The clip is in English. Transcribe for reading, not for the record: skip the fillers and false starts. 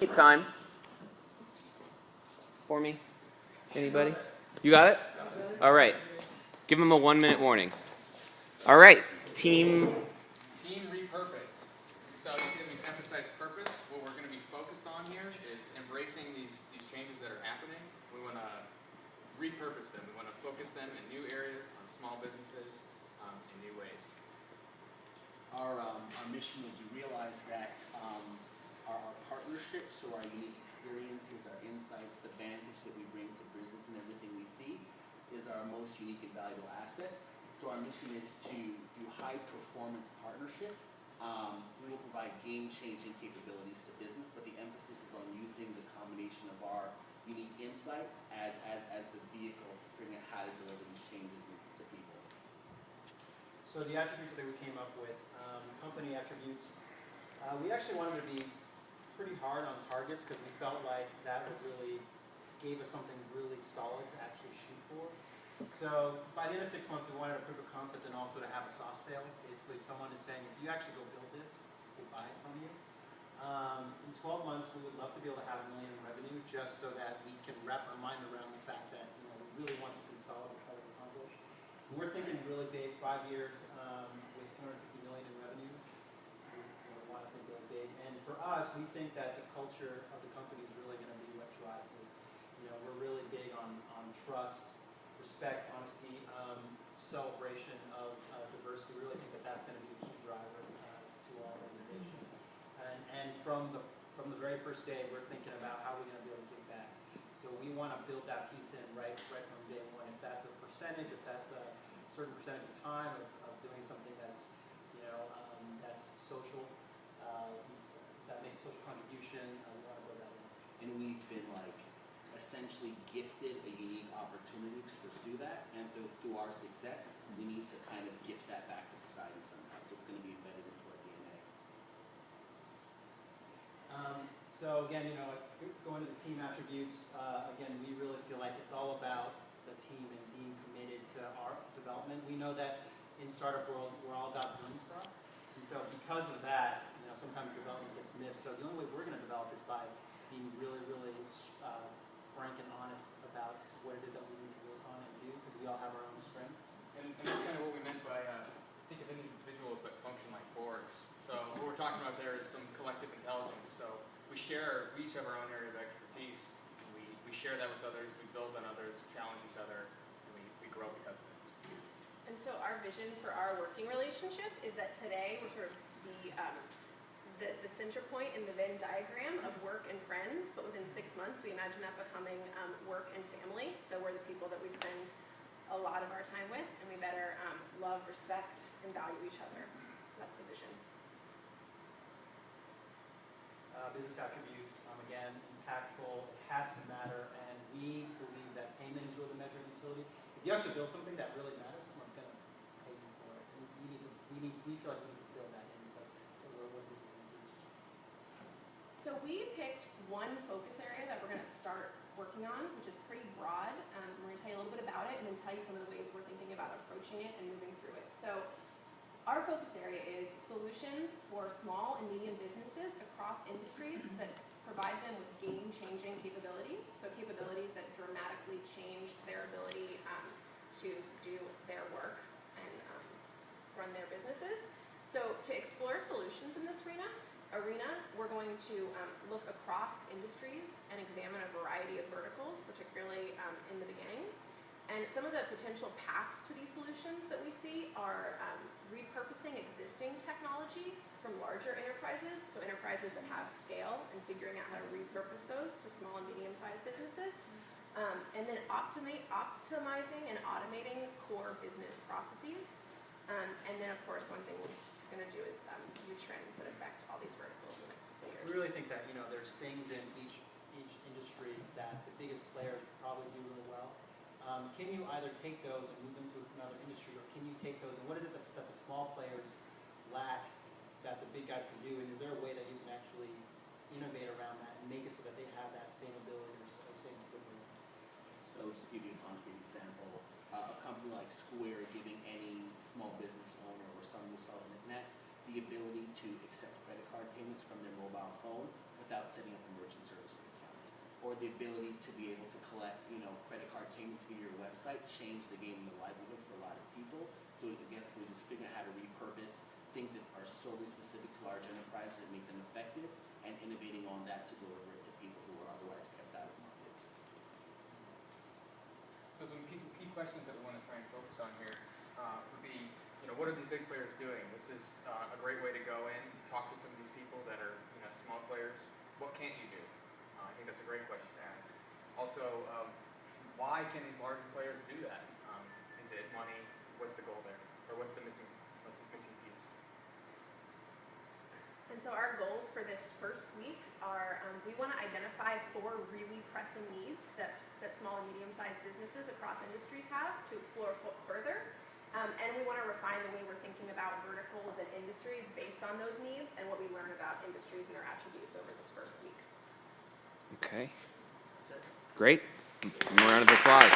Take time for me. Anybody? You got it? All right. Give them a 1-minute warning. All right. Team repurpose. So this is going to be emphasize purpose. What we're going to be focused on here is embracing these changes that are happening. We want to repurpose them. We want to focus them in new areas, on small businesses, in new ways. Our mission is to realize that our partnerships, so our unique experiences, our insights, the vantage that we bring to business and everything we see is our most unique and valuable asset. So our mission is to do high performance partnership. We will provide game-changing capabilities to business, but the emphasis is on using the combination of our unique insights as the vehicle to figure out how to deliver these changes to people. So the attributes that we came up with, company attributes, we actually wanted to be pretty hard on targets because we felt like that would really gave us something really solid to actually shoot for. So by the end of 6 months, we wanted a proof of concept and also to have a soft sale. Basically, someone is saying, if you actually go build this, we'll buy it from you. In 12 months, we would love to be able to have $1 million in revenue just so that we can wrap our mind around the fact that we really want something solid to try to accomplish. We're thinking really big, 5 years with $250 million in revenues. We want to think really big. And for us, we think that the culture of the company is really going to be what drives us. We're really big on trust, respect, honesty, celebration of diversity. We really think that that's going to be a key driver to our organization. And from the very first day, we're thinking about how we're going to be able to give back. So we want to build that piece in right from day one. If that's a percentage, if that's a certain percentage of time of doing something that's that's social, that makes a social contribution, we want to build that in. And we've been essentially gifted a unique opportunity to pursue that, and through our success, we need to kind of gift that back to society somehow. So it's going to be embedded into our DNA. So again, going to the team attributes, again, we really feel like it's all about the team and being committed to our development. We know that in startup world, we're all about doing stuff, and so because of that, sometimes development gets missed. So the only way we're going to develop is by being really, really frank and honest about what it is that we need to work on and do, because we all have our own strengths. And that's kind of what we meant by think of individuals but function like boards. So what we're talking about there is some collective intelligence. So we each have our own area of expertise. We share that with others. We build on others, challenge each other, and we grow because of it. And so our vision for our working relationship is that today we're sort of the center point in the Venn diagram of work and friends, but within 6 months we imagine that becoming work and family. So we're the people that we spend a lot of our time with, and we better love, respect, and value each other. So that's the vision. Business attributes, again, impactful, it has to matter, and we believe that payment is really the measure of utility. If you actually build something that really matters, someone's going to pay you for it. And we feel like we need to build that into what this is going to be. So we picked one focus area that we're going to start working on, which is pretty broad. We're going to tell you a little bit about it and then tell you some of the ways we're thinking about approaching it and moving through it. So our focus area is solutions for small and medium businesses across industries that provide them with game-changing capabilities. So capabilities that dramatically change their ability to do their work and run their businesses. So to explore solutions in this arena, we're going to look across industries and examine a variety of verticals, particularly in the beginning. And some of the potential paths to these solutions that we see are repurposing existing technology from larger enterprises, so enterprises that have scale, and figuring out how to repurpose those to small and medium-sized businesses. And then optimizing and automating core business processes. And then, of course, one thing we're going to do is view trends that affect all these verticals in the next couple of years. We really think that there's things in each industry that the biggest players probably do really well. Can you either take those and move them to another industry, or can you take those and what is it that the small players lack that the big guys can do? And is there a way that you can actually innovate around that and make it so that they have that same ability or same equivalent? So just to give you a concrete example, a company like Square giving any small business owner or someone who sells knickknacks the ability to accept credit card payments from their mobile phone without setting up a merchant or the ability to be able to collect, credit card payments via your website changed the game and the livelihood for a lot of people. So again, so just figuring out how to repurpose things that are solely specific to large enterprises that make them effective, and innovating on that to deliver it to people who are otherwise kept out of markets. So some key questions that we want to try and focus on here would be, what are these big players doing? This is a great way to go in, talk to some of these people that are, small players. What can't you do? I think that's a great question to ask. Also, why can these larger players do that? Is it money? What's the goal there? Or what's the missing piece? And so our goals for this first week are, we want to identify 4 really pressing needs that small and medium-sized businesses across industries have to explore further. And we want to refine the way we're thinking about verticals and industries based on those needs and what we learn about industries and their attributes over this first week. Okay. Great. One round of applause.